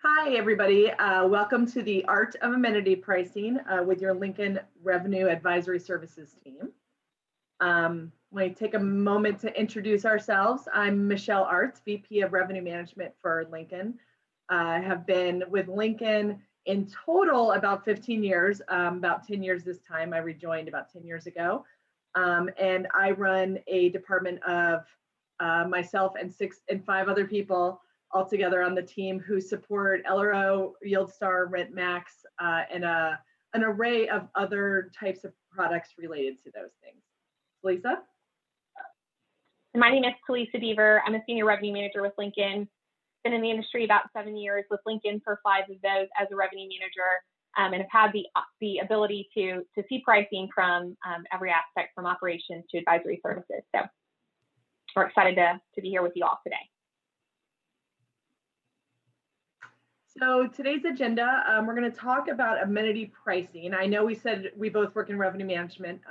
Hi, everybody. Welcome to the Art of Amenity Pricing with your Lincoln Revenue Advisory Services team. We take a moment to introduce ourselves. I'm Michelle Arts, VP of Revenue Management for Lincoln. I have been with Lincoln in total about 15 years, about 10 years this time. I rejoined about 10 years ago. And I run a department of myself and five other people all together on the team who support LRO, YieldStar, RentMax, and an array of other types of products related to those things. Lisa? My name is Talisa Beaver. I'm a senior revenue manager with Lincoln. Been in the industry about 7 years with Lincoln for 5 of those as a revenue manager, and have had the ability to see pricing from every aspect, from operations to advisory services. So we're excited to be here with you all today. So today's agenda, we're going to talk about amenity pricing. I know we said we both work in revenue management.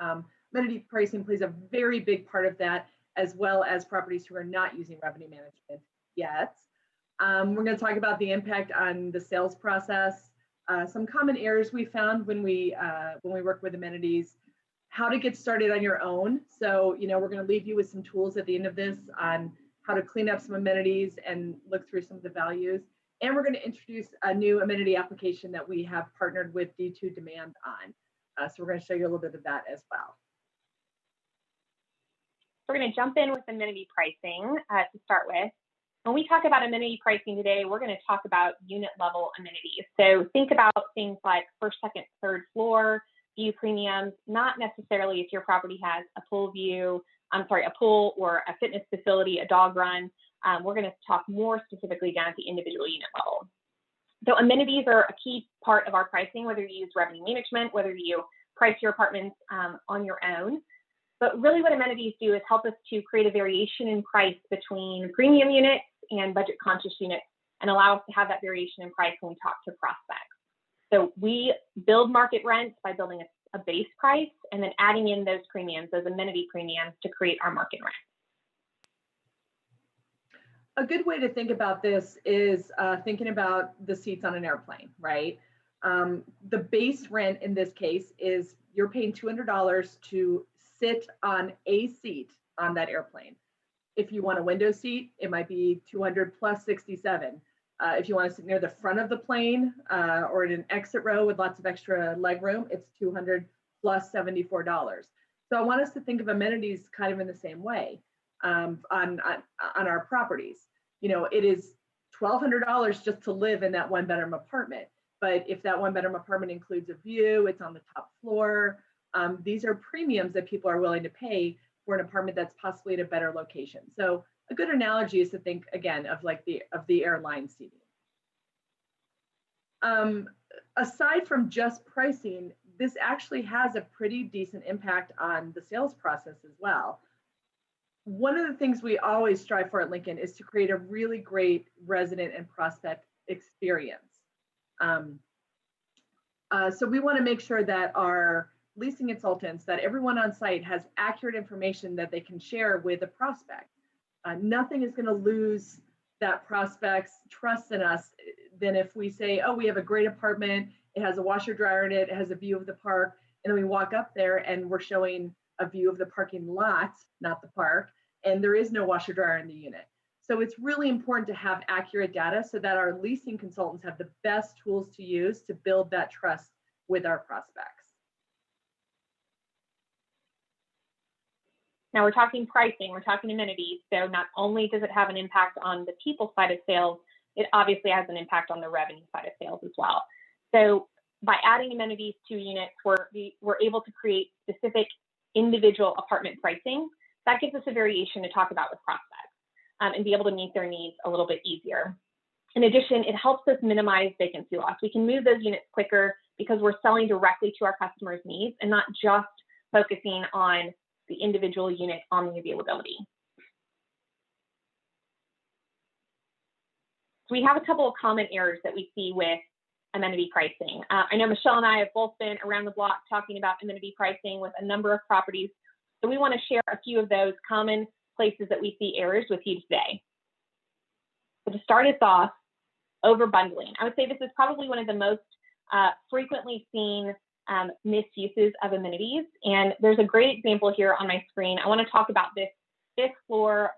Amenity pricing plays a very big part of that, as well as properties who are not using revenue management yet. We're going to talk about the impact on the sales process, some common errors we found when we work with amenities, how to get started on your own. So, we're going to leave you with some tools at the end of this on how to clean up some amenities and look through some of the values. And we're going to introduce a new amenity application that we have partnered with D2 Demand on. So we're going to show you a little bit of that as well. We're going to jump in with amenity pricing to start with. When we talk about amenity pricing today, we're going to talk about unit level amenities. So think about things like first, second, third floor, view premiums, not necessarily if your property has a pool or a fitness facility, a dog run. We're going to talk more specifically down at the individual unit level. So amenities are a key part of our pricing, whether you use revenue management, whether you price your apartments on your own. But really what amenities do is help us to create a variation in price between premium units and budget conscious units and allow us to have that variation in price when we talk to prospects. So we build market rents by building a base price and then adding in those premiums, those amenity premiums, to create our market rent. A good way to think about this is thinking about the seats on an airplane, right? The base rent in this case is you're paying $200 to sit on a seat on that airplane. If you want a window seat, it might be $200 plus $67. If you want to sit near the front of the plane or in an exit row with lots of extra leg room, it's $200 plus $74. So I want us to think of amenities kind of in the same way. On our properties. It is $1,200 just to live in that one bedroom apartment. But if that one bedroom apartment includes a view, it's on the top floor. These are premiums that people are willing to pay for an apartment that's possibly at a better location. So a good analogy is to think again of the airline seating. Aside from just pricing, this actually has a pretty decent impact on the sales process as well. One of the things we always strive for at Lincoln is to create a really great resident and prospect experience. So we want to make sure that our leasing consultants, that everyone on site has accurate information that they can share with a prospect. Nothing is going to lose that prospect's trust in us than if we say, oh, we have a great apartment, it has a washer dryer in it, it has a view of the park, and then we walk up there and we're showing a view of the parking lot, not the park, and there is no washer dryer in the unit. So it's really important to have accurate data so that our leasing consultants have the best tools to use to build that trust with our prospects. Now we're talking pricing, we're talking amenities. So not only does it have an impact on the people side of sales, it obviously has an impact on the revenue side of sales as well. So by adding amenities to units, we're able to create specific individual apartment pricing. That gives us a variation to talk about with prospects and be able to meet their needs a little bit easier. In addition, it helps us minimize vacancy loss. We can move those units quicker because we're selling directly to our customers' needs and not just focusing on the individual unit on the availability. So we have a couple of common errors that we see with amenity pricing. I know Michelle and I have both been around the block talking about amenity pricing with a number of properties. So we want to share a few of those common places that we see errors with you today. So to start us off, Overbundling. I would say this is probably one of the most frequently seen misuses of amenities. And there's a great example here on my screen. I want to talk about this fifth floor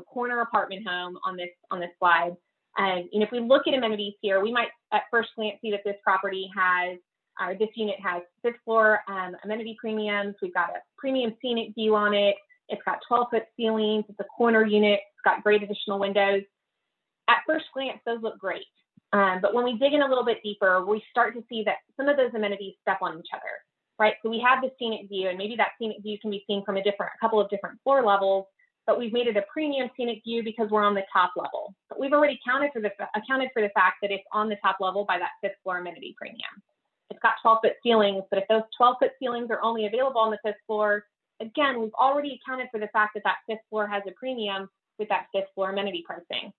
corner apartment home on this slide. And if we look at amenities here, we might at first glance see that this property has, or this unit has fifth floor amenity premiums. We've got a premium scenic view on it. It's got 12-foot ceilings. It's a corner unit. It's got great additional windows. At first glance, those look great. But when we dig in a little bit deeper, we start to see that some of those amenities step on each other, right? So we have the scenic view, and maybe that scenic view can be seen from a couple of different floor levels, but we've made it a premium scenic view because we're on the top level. But we've already accounted for the fact that it's on the top level by that fifth floor amenity premium. It's got 12-foot ceilings, but if those 12-foot ceilings are only available on the fifth floor, again, we've already accounted for the fact that that fifth floor has a premium with that fifth floor amenity pricing.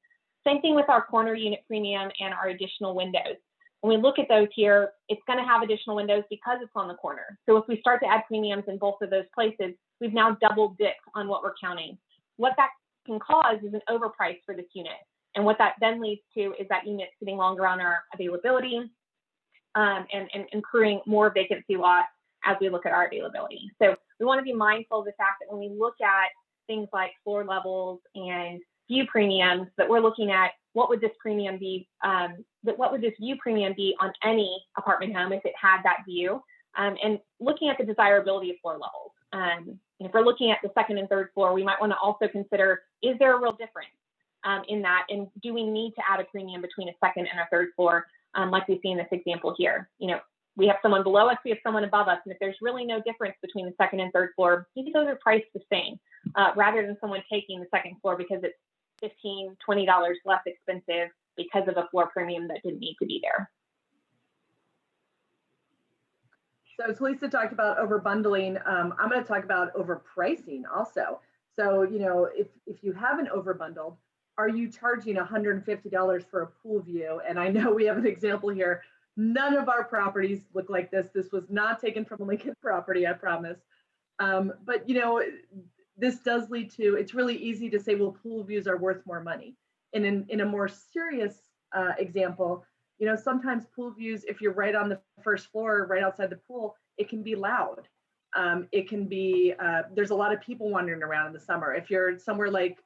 Same thing with our corner unit premium and our additional windows. When we look at those here, it's going to have additional windows because it's on the corner. So if we start to add premiums in both of those places, we've now double dipped on what we're counting. What that can cause is an overprice for this unit. And what that then leads to is that unit sitting longer on our availability and incurring more vacancy loss as we look at our availability. So we want to be mindful of the fact that when we look at things like floor levels and view premiums, that we're looking at what would this premium be, what would this view premium be on any apartment home if it had that view, and looking at the desirability of floor levels. If we're looking at the second and third floor, we might want to also consider, is there a real difference in that, and do we need to add a premium between a second and a third floor, like we see in this example here? We have someone below us, we have someone above us, and if there's really no difference between the second and third floor, maybe those are priced the same, rather than someone taking the second floor because it's $15, $20 less expensive because of a floor premium that didn't need to be there. So as Lisa talked about overbundling, I'm going to talk about overpricing also. So, if you haven't overbundled, are you charging $150 for a pool view? And I know we have an example here. None of our properties look like this. This was not taken from a Lincoln property, I promise. But, this does lead to, it's really easy to say, well, pool views are worth more money. And in a more serious example, sometimes pool views, if you're right on the first floor, right outside the pool, it can be loud. It can be, there's a lot of people wandering around in the summer. If you're somewhere like,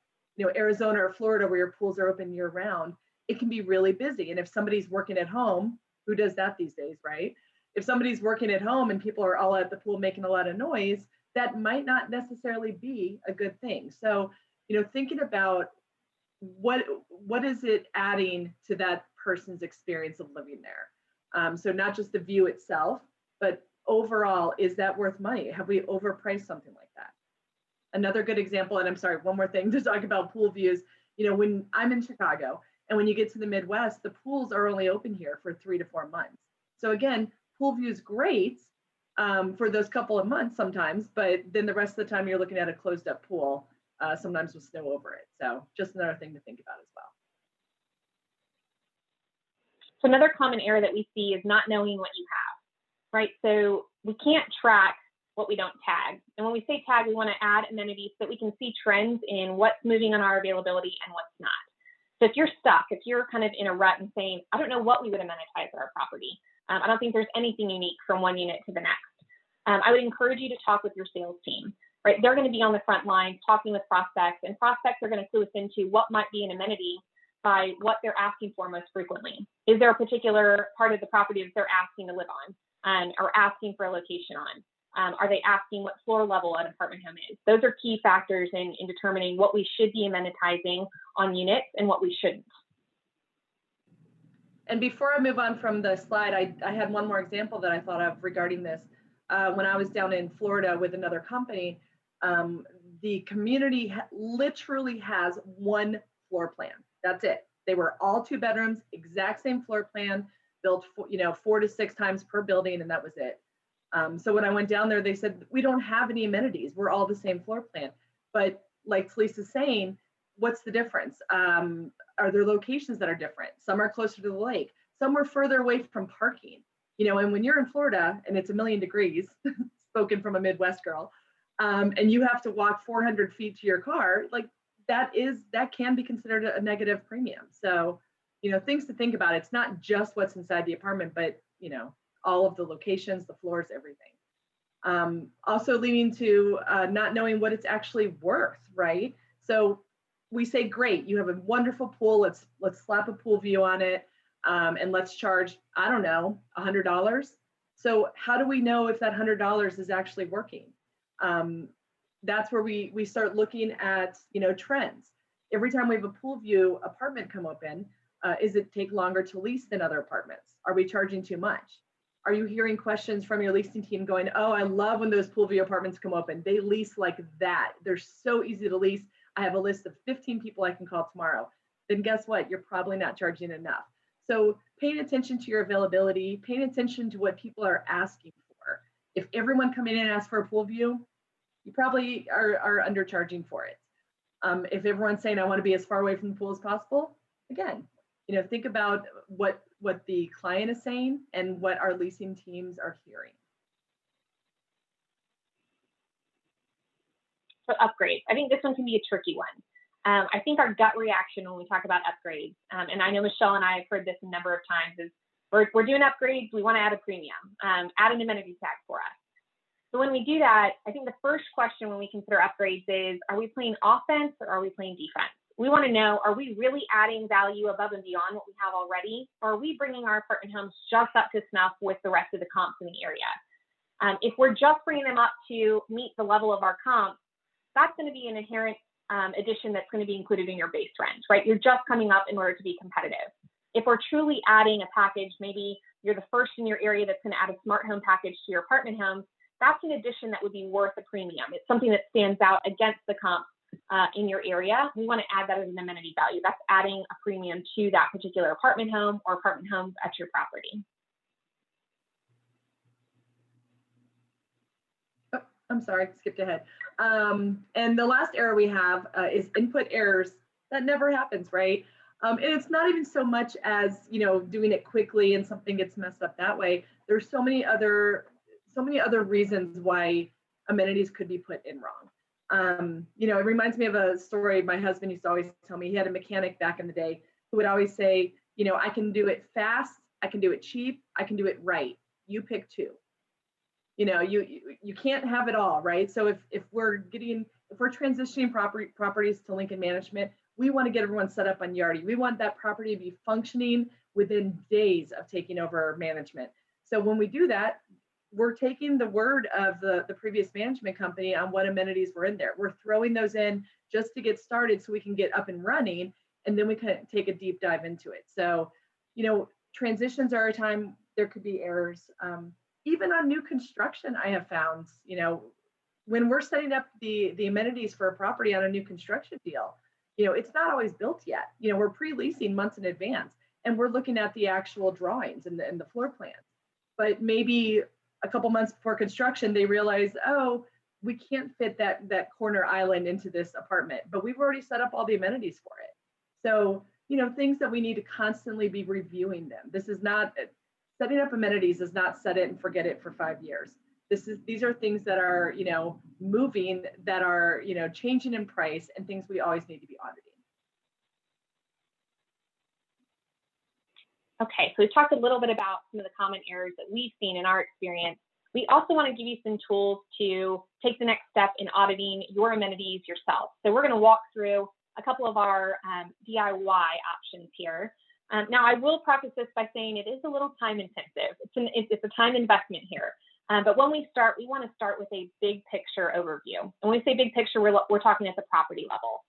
Arizona or Florida where your pools are open year round, it can be really busy. And if somebody's working at home, who does that these days, right? If somebody's working at home and people are all at the pool making a lot of noise, that might not necessarily be a good thing. So, thinking about what is it adding to that person's experience of living there? So not just the view itself, but overall, is that worth money? Have we overpriced something like that? Another good example, and I'm sorry, one more thing to talk about pool views. When I'm in Chicago and when you get to the Midwest, the pools are only open here for 3 to 4 months. So again, pool view is great for those couple of months sometimes, but then the rest of the time you're looking at a closed up pool, sometimes with snow over it. So just another thing to think about as well. So another common error that we see is not knowing what you have, right? So we can't track what we don't tag. And when we say tag, we want to add amenities so that we can see trends in what's moving on our availability and what's not. So if you're stuck, if you're kind of in a rut and saying, I don't know what we would amenitize at our property, I don't think there's anything unique from one unit to the next, I would encourage you to talk with your sales team, right? They're going to be on the front line talking with prospects, and prospects are going to clue us into what might be an amenity by what they're asking for most frequently. Is there a particular part of the property that they're asking to live on or asking for a location on? Are they asking what floor level an apartment home is? Those are key factors in determining what we should be amenitizing on units and what we shouldn't. And before I move on from the slide, I had one more example that I thought of regarding this. When I was down in Florida with another company, the community literally has one floor plan. That's it. They were all 2 bedrooms, exact same floor plan, built 4 to 6 times per building, and that was it. So when I went down there, they said, we don't have any amenities. We're all the same floor plan. But like Lisa's saying, what's the difference? Are there locations that are different? Some are closer to the lake. Some are further away from parking. And when you're in Florida and it's 1,000,000 degrees, spoken from a Midwest girl, and you have to walk 400 feet to your car, like that can be considered a negative premium. So things to think about. It's not just what's inside the apartment, but, all of the locations, the floors, everything. Also leading to not knowing what it's actually worth, right? So we say, great, you have a wonderful pool. Let's slap a pool view on it, and let's charge, I don't know, $100. So how do we know if that $100 is actually working? That's where we start looking at, trends. Every time we have a pool view apartment come open, is it take longer to lease than other apartments? Are we charging too much? Are you hearing questions from your leasing team going, oh, I love when those pool view apartments come open. They lease like that. They're so easy to lease. I have a list of 15 people I can call tomorrow. Then guess what? You're probably not charging enough. So paying attention to your availability, paying attention to what people are asking for. If everyone coming in and asks for a pool view, you probably are undercharging for it. If everyone's saying, I want to be as far away from the pool as possible, again, think about what the client is saying and what our leasing teams are hearing. So upgrades. I think this one can be a tricky one. I think our gut reaction when we talk about upgrades, and I know Michelle and I have heard this a number of times, is we're doing upgrades, we want to add a premium, add an amenity tag for us. So when we do that, I think the first question when we consider upgrades is, are we playing offense or are we playing defense? We want to know, are we really adding value above and beyond what we have already? Or are we bringing our apartment homes just up to snuff with the rest of the comps in the area? If we're just bringing them up to meet the level of our comps, that's going to be an inherent addition that's going to be included in your base rent, right? You're just coming up in order to be competitive. If we're truly adding a package, maybe you're the first in your area that's going to add a smart home package to your apartment home, that's an addition that would be worth a premium. It's something that stands out against the comp in your area. We want to add that as an amenity value. That's adding a premium to that particular apartment home or apartment homes at your property. Oh, I'm sorry, skipped ahead. And the last error we have is input errors. That never happens, right? And it's not even so much as, doing it quickly and something gets messed up that way. There's so many other reasons why amenities could be put in wrong. It reminds me of a story my husband used to always tell me. He had a mechanic back in the day who would always say, I can do it fast, I can do it cheap, I can do it right. You pick two. You can't have it all, right? So if we're transitioning properties to Lincoln Management, we want to get everyone set up on Yardi. We want that property to be functioning within days of taking over management. So when we do that, we're taking the word of the previous management company on what amenities were in there. We're throwing those in just to get started so we can get up and running, and then we can take a deep dive into it. So, transitions are a time there could be errors. Even on new construction, I have found, when we're setting up the amenities for a property on a new construction deal, it's not always built yet. We're pre-leasing months in advance, and we're looking at the actual drawings and the floor plans. But maybe a couple months before construction, they realize, oh, we can't fit that corner island into this apartment, but we've already set up all the amenities for it. So, things that we need to constantly be reviewing them. This is not, setting up amenities is not set it and forget it for 5 years. These are things that are, moving, that are, changing in price, and things we always need to be auditing. Okay, so we talked a little bit about some of the common errors that we've seen in our experience. We also want to give you some tools to take the next step in auditing your amenities yourself. So we're going to walk through a couple of our DIY options here. Now, I will preface this by saying it is a little time intensive. It's a time investment here. But when we start, we want to start with a big picture overview. And when we say big picture, we're talking at the property level.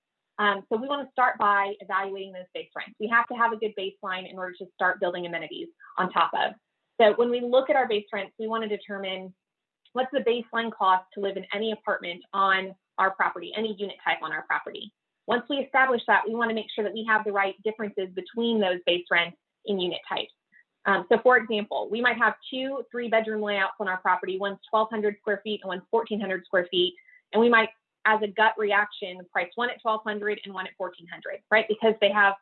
So we want to start by evaluating those base rents. We have to have a good baseline in order to start building amenities on top of. So when we look at our base rents, we want to determine what's the baseline cost to live in any apartment on our property, any unit type on our property. Once we establish that, we want to make sure that we have the right differences between those base rents in unit types. So for example, we might have 2 3-bedroom layouts on our property. One's 1,200 square feet and one's 1,400 square feet. And we might, as a gut reaction, price one at 1,200 and one at 1,400, right? Because they have,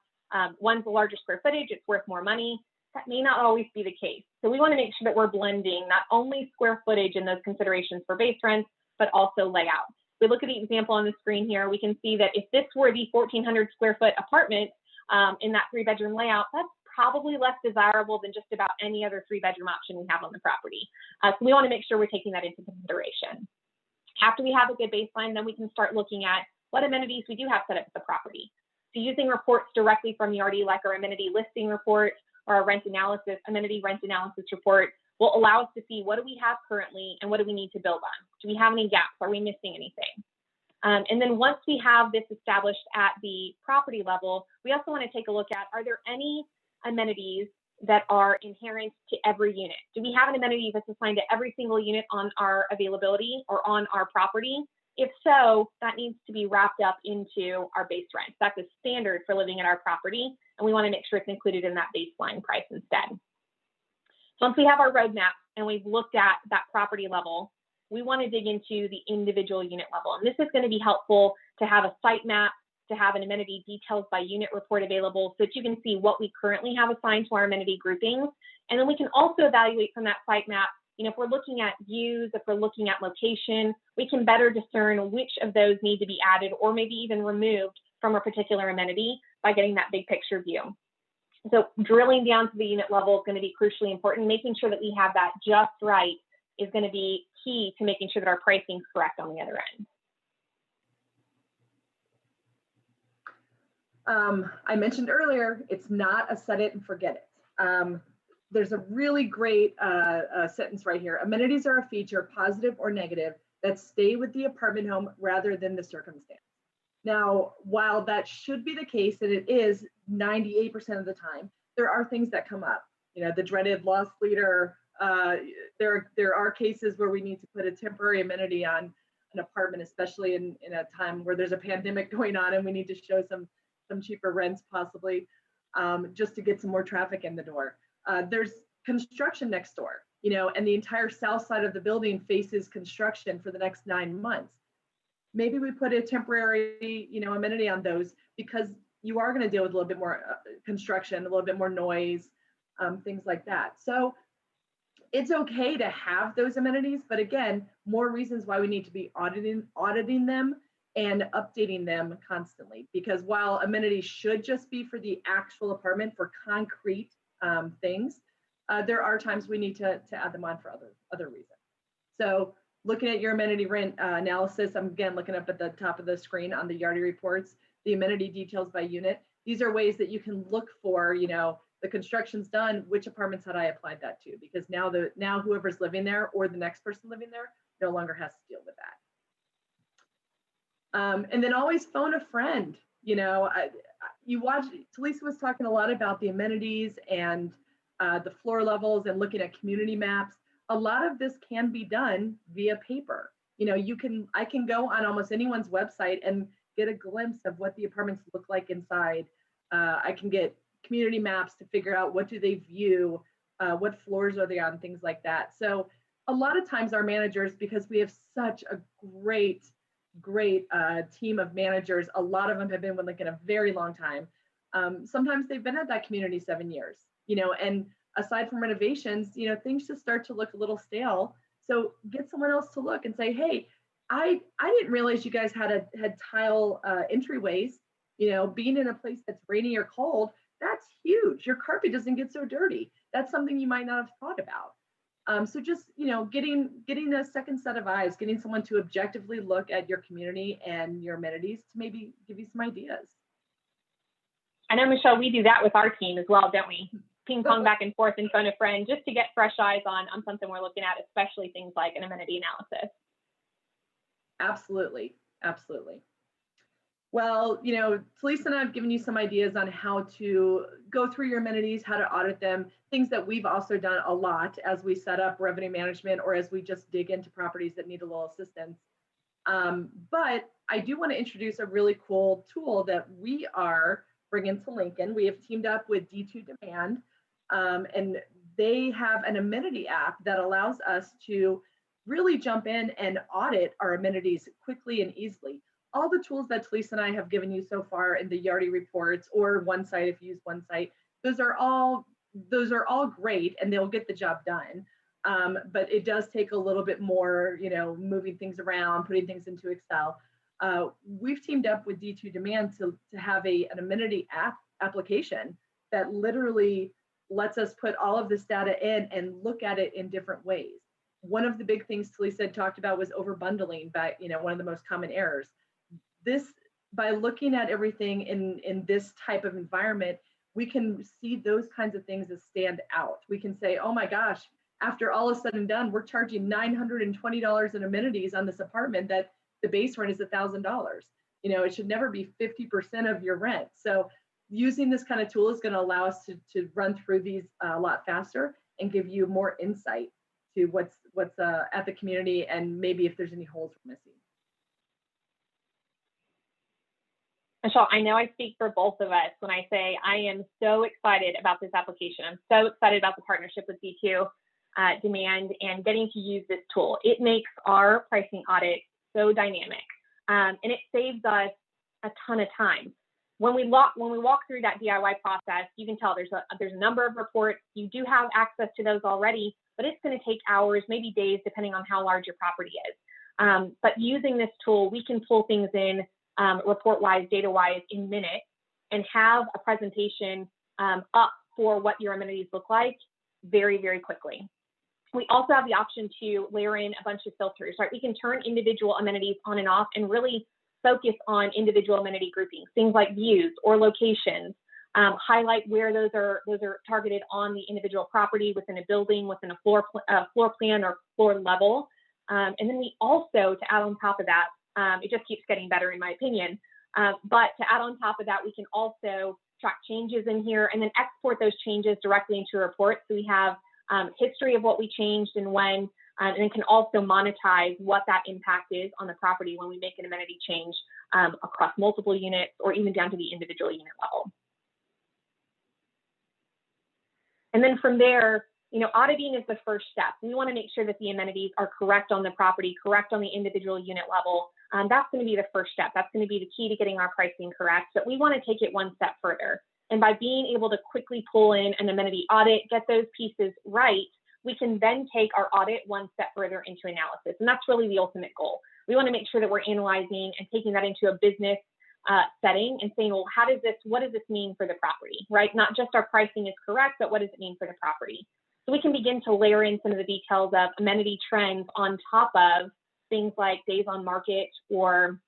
one's a larger square footage, it's worth more money. That may not always be the case. So we want to make sure that we're blending not only square footage in those considerations for base rents, but also layout. If we look at the example on the screen here, we can see that if this were the 1,400 square foot apartment, in that 3-bedroom layout, that's probably less desirable than just about any other 3-bedroom option we have on the property. So we want to make sure we're taking that into consideration. After we have a good baseline, then we can start looking at what amenities we do have set up at the property. So using reports directly from the RD, like our amenity listing report or our amenity rent analysis report, will allow us to see what do we have currently and what do we need to build on. Do we have any gaps? Are we missing anything? And then once we have this established at the property level, we also want to take a look at, are there any amenities that are inherent to every unit? Do we have an amenity that's assigned to every single unit on our availability or on our property? If so, that needs to be wrapped up into our base rent. That's a standard for living at our property, and we want to make sure it's included in that baseline price instead. So once we have our roadmap and we've looked at that property level, we want to dig into the individual unit level. And this is going to be helpful to have a site map, to have an amenity details by unit report available so that you can see what we currently have assigned to our amenity groupings. And then we can also evaluate from that site map, if we're looking at views, if we're looking at location, we can better discern which of those need to be added or maybe even removed from a particular amenity by getting that big picture view. So drilling down to the unit level is going to be crucially important. Making sure that we have that just right is going to be key to making sure that our pricing is correct on the other end. I mentioned earlier, it's not a set it and forget it. There's a really great sentence right here. Amenities are a feature, positive or negative, that stay with the apartment home rather than the circumstance. Now, while that should be the case, and it is 98% of the time, there are things that come up. The dreaded loss leader. There are cases where we need to put a temporary amenity on an apartment, especially in a time where there's a pandemic going on and we need to show some cheaper rents possibly, just to get some more traffic in the door. There's construction next door, and the entire south side of the building faces construction for the next 9 months. Maybe we put a temporary, amenity on those because you are going to deal with a little bit more construction, a little bit more noise, things like that. So it's okay to have those amenities, but again, more reasons why we need to be auditing them and updating them constantly. Because while amenities should just be for the actual apartment, for concrete things, there are times we need to add them on for other reasons. So looking at your amenity rent analysis, I'm again looking up at the top of the screen on the Yardi reports, the amenity details by unit. These are ways that you can look for, the construction's done, which apartments had I applied that to? Because now whoever's living there or the next person living there no longer has to deal with that. And then always phone a friend. Talisa was talking a lot about the amenities and the floor levels and looking at community maps. A lot of this can be done via paper. I can go on almost anyone's website and get a glimpse of what the apartments look like inside. I can get community maps to figure out what do they view, what floors are they on, things like that. So a lot of times our managers, because we have such a great team of managers, a lot of them have been with Lincoln a very long time. Sometimes they've been at that community 7 years, and aside from renovations, things just start to look a little stale. So get someone else to look and say, hey, I didn't realize you guys had tile entryways. Being in a place that's rainy or cold, that's huge. Your carpet doesn't get so dirty. That's something you might not have thought about. So just, getting a second set of eyes, getting someone to objectively look at your community and your amenities to maybe give you some ideas. I know, Michelle, we do that with our team as well, don't we? Ping pong back and forth and phone a friend just to get fresh eyes on something we're looking at, especially things like an amenity analysis. Absolutely. Well, Talisa and I have given you some ideas on how to go through your amenities, how to audit them, things that we've also done a lot as we set up revenue management or as we just dig into properties that need a little assistance. But I do want to introduce a really cool tool that we are bringing to Lincoln. We have teamed up with D2 Demand, and they have an amenity app that allows us to really jump in and audit our amenities quickly and easily. All the tools that Talisa and I have given you so far in the Yardi reports or OneSite, if you use OneSite, those are all great and they'll get the job done. But it does take a little bit more, moving things around, putting things into Excel. We've teamed up with D2 Demand to have an amenity app application that literally lets us put all of this data in and look at it in different ways. One of the big things Talisa had talked about was over bundling, one of the most common errors. By looking at everything in this type of environment, we can see those kinds of things as stand out. We can say, oh my gosh, after all is said and done, we're charging $920 in amenities on this apartment that the base rent is $1,000. It should never be 50% of your rent. So using this kind of tool is going to allow us to run through these a lot faster and give you more insight to what's at the community and maybe if there's any holes we're missing. Michelle, I know I speak for both of us when I say I am so excited about this application. I'm so excited about the partnership with D2 Demand and getting to use this tool. It makes our pricing audit so dynamic, and it saves us a ton of time. When we walk through that DIY process, you can tell there's a number of reports. You do have access to those already, but it's going to take hours, maybe days, depending on how large your property is. But using this tool, we can pull things in report-wise, data-wise in minutes and have a presentation up for what your amenities look like very, very quickly. We also have the option to layer in a bunch of filters, right? We can turn individual amenities on and off and really focus on individual amenity groupings, things like views or locations, highlight where those are targeted on the individual property within a building, within a floor plan or floor level. And then we also, to add on top of that, it just keeps getting better in my opinion, but to add on top of that, we can also track changes in here and then export those changes directly into a report. So we have history of what we changed and when, and then can also monetize what that impact is on the property when we make an amenity change across multiple units or even down to the individual unit level. And then from there, auditing is the first step. We want to make sure that the amenities are correct on the property, correct on the individual unit level. That's going to be the first step. That's going to be the key to getting our pricing correct. But we want to take it one step further. And by being able to quickly pull in an amenity audit, get those pieces right, we can then take our audit one step further into analysis. And that's really the ultimate goal. We want to make sure that we're analyzing and taking that into a business setting and saying, well, what does this mean for the property, right? Not just our pricing is correct, but what does it mean for the property? So we can begin to layer in some of the details of amenity trends on top of things like days on market or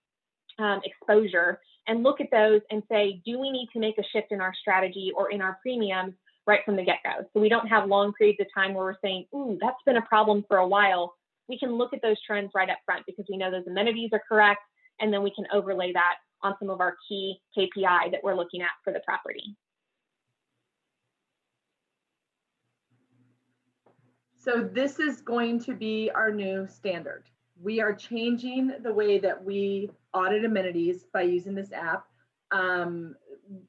exposure and look at those and say, do we need to make a shift in our strategy or in our premiums right from the get-go? So we don't have long periods of time where we're saying, ooh, that's been a problem for a while. We can look at those trends right up front because we know those amenities are correct, and then we can overlay that on some of our key KPI that we're looking at for the property. So this is going to be our new standard. We are changing the way that we audit amenities by using this app.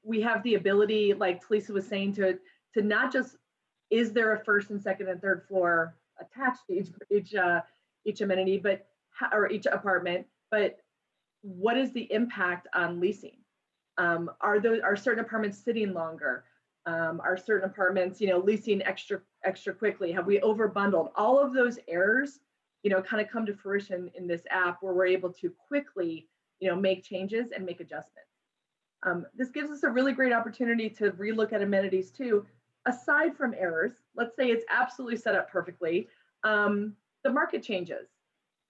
We have the ability, like Talisa was saying, to not just, is there a first and second and third floor attached to each amenity, or each apartment, but what is the impact on leasing? Are certain apartments sitting longer? Are certain apartments, leasing extra quickly? Have we over bundled? All of those errors, kind of come to fruition in this app where we're able to quickly, make changes and make adjustments. This gives us a really great opportunity to relook at amenities too. Aside from errors, let's say it's absolutely set up perfectly. The market changes.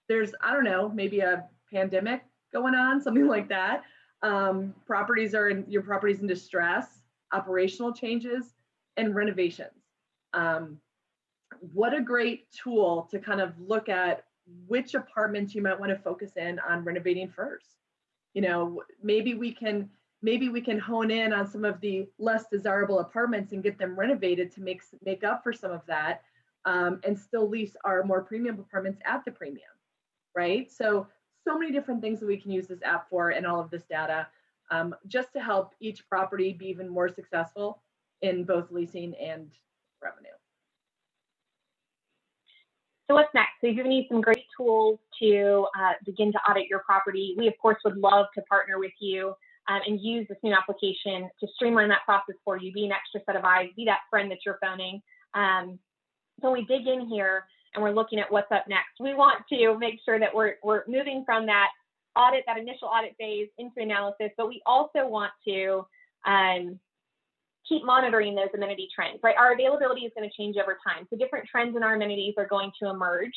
There's, I don't know, maybe a pandemic going on, something like that. Your property's in distress, operational changes, and renovations. What a great tool to kind of look at which apartments you might want to focus in on renovating first. Maybe we can hone in on some of the less desirable apartments and get them renovated to make up for some of that, and still lease our more premium apartments at the premium, right? So many different things that we can use this app for and all of this data, just to help each property be even more successful in both leasing and revenue. So what's next? So you've given you some great tools to begin to audit your property. We, of course, would love to partner with you and use this new application to streamline that process for you, be an extra set of eyes, be that friend that you're phoning. So when we dig in here and we're looking at what's up next, we want to make sure that we're moving from that initial audit phase into analysis, but we also want to keep monitoring those amenity trends, right? Our availability is going to change over time. So different trends in our amenities are going to emerge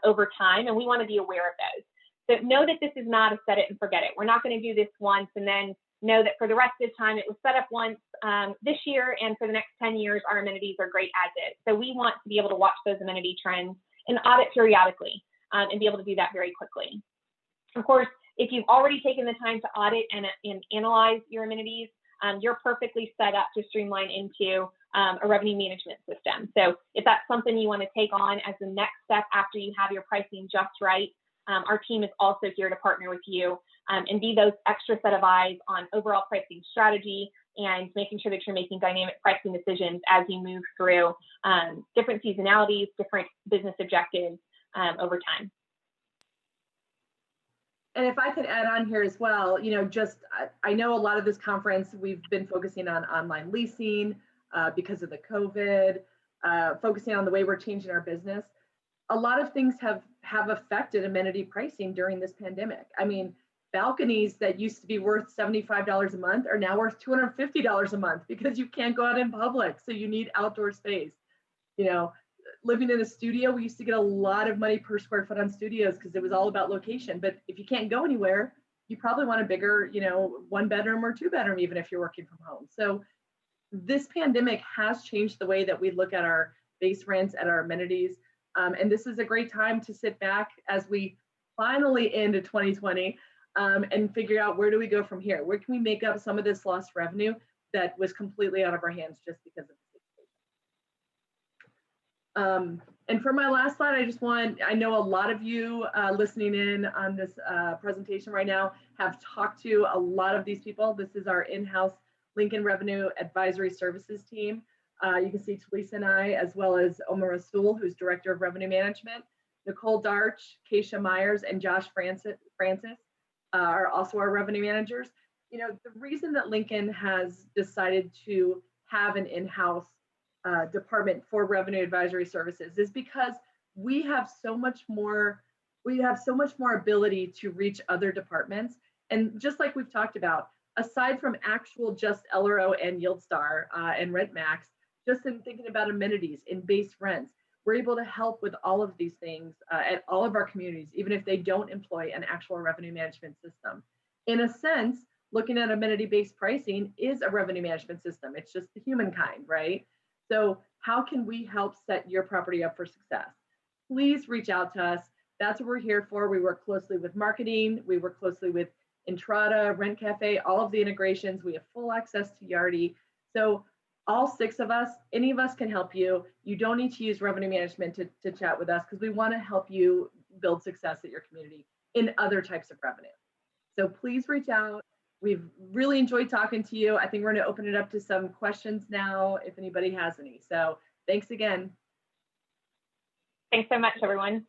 over time, and we want to be aware of those. So know that this is not a set it and forget it. We're not going to do this once and then know that for the rest of the time it was set up once this year, and for the next 10 years, our amenities are great as is. So we want to be able to watch those amenity trends and audit periodically and be able to do that very quickly. Of course, if you've already taken the time to audit and analyze your amenities, you're perfectly set up to streamline into a revenue management system. So if that's something you want to take on as the next step after you have your pricing just right, our team is also here to partner with you and be those extra set of eyes on overall pricing strategy and making sure that you're making dynamic pricing decisions as you move through different seasonalities, different business objectives over time. And if I could add on here as well, you know, I know a lot of this conference, we've been focusing on online leasing because of the COVID, focusing on the way we're changing our business. A lot of things have affected amenity pricing during this pandemic. I mean, balconies that used to be worth $75 a month are now worth $250 a month because you can't go out in public. So you need outdoor space. You know, living in a studio, we used to get a lot of money per square foot on studios because it was all about location. But if you can't go anywhere, you probably want a bigger, you know, 1-bedroom or 2-bedroom, even if you're working from home. So this pandemic has changed the way that we look at our base rents, at our amenities. And this is a great time to sit back as we finally end 2020 and figure out, where do we go from here? Where can we make up some of this lost revenue that was completely out of our hands just because of the situation? And for my last slide, I know a lot of you listening in on this presentation right now have talked to a lot of these people. This is our in-house Lincoln Revenue Advisory Services team. You can see Talisa and I, as well as Omar Rasul, who's Director of Revenue Management, Nicole Darch, Keisha Myers, and Josh Francis are also our revenue managers. You know, the reason that Lincoln has decided to have an in-house department for revenue advisory services is because we have so much more ability to reach other departments. And just like we've talked about, aside from actual just LRO and YieldStar and RentMax, just in thinking about amenities in base rents, we're able to help with all of these things at all of our communities, even if they don't employ an actual revenue management system. In a sense, looking at amenity-based pricing is a revenue management system. It's just the humankind, right? So how can we help set your property up for success? Please reach out to us. That's what we're here for. We work closely with marketing. We work closely with Entrada, Rent Cafe, all of the integrations. We have full access to Yardi. So all 6 of us, any of us can help you. You don't need to use revenue management to chat with us because we want to help you build success at your community in other types of revenue. So please reach out. We've really enjoyed talking to you. I think we're going to open it up to some questions now if anybody has any. So thanks again. Thanks so much, everyone.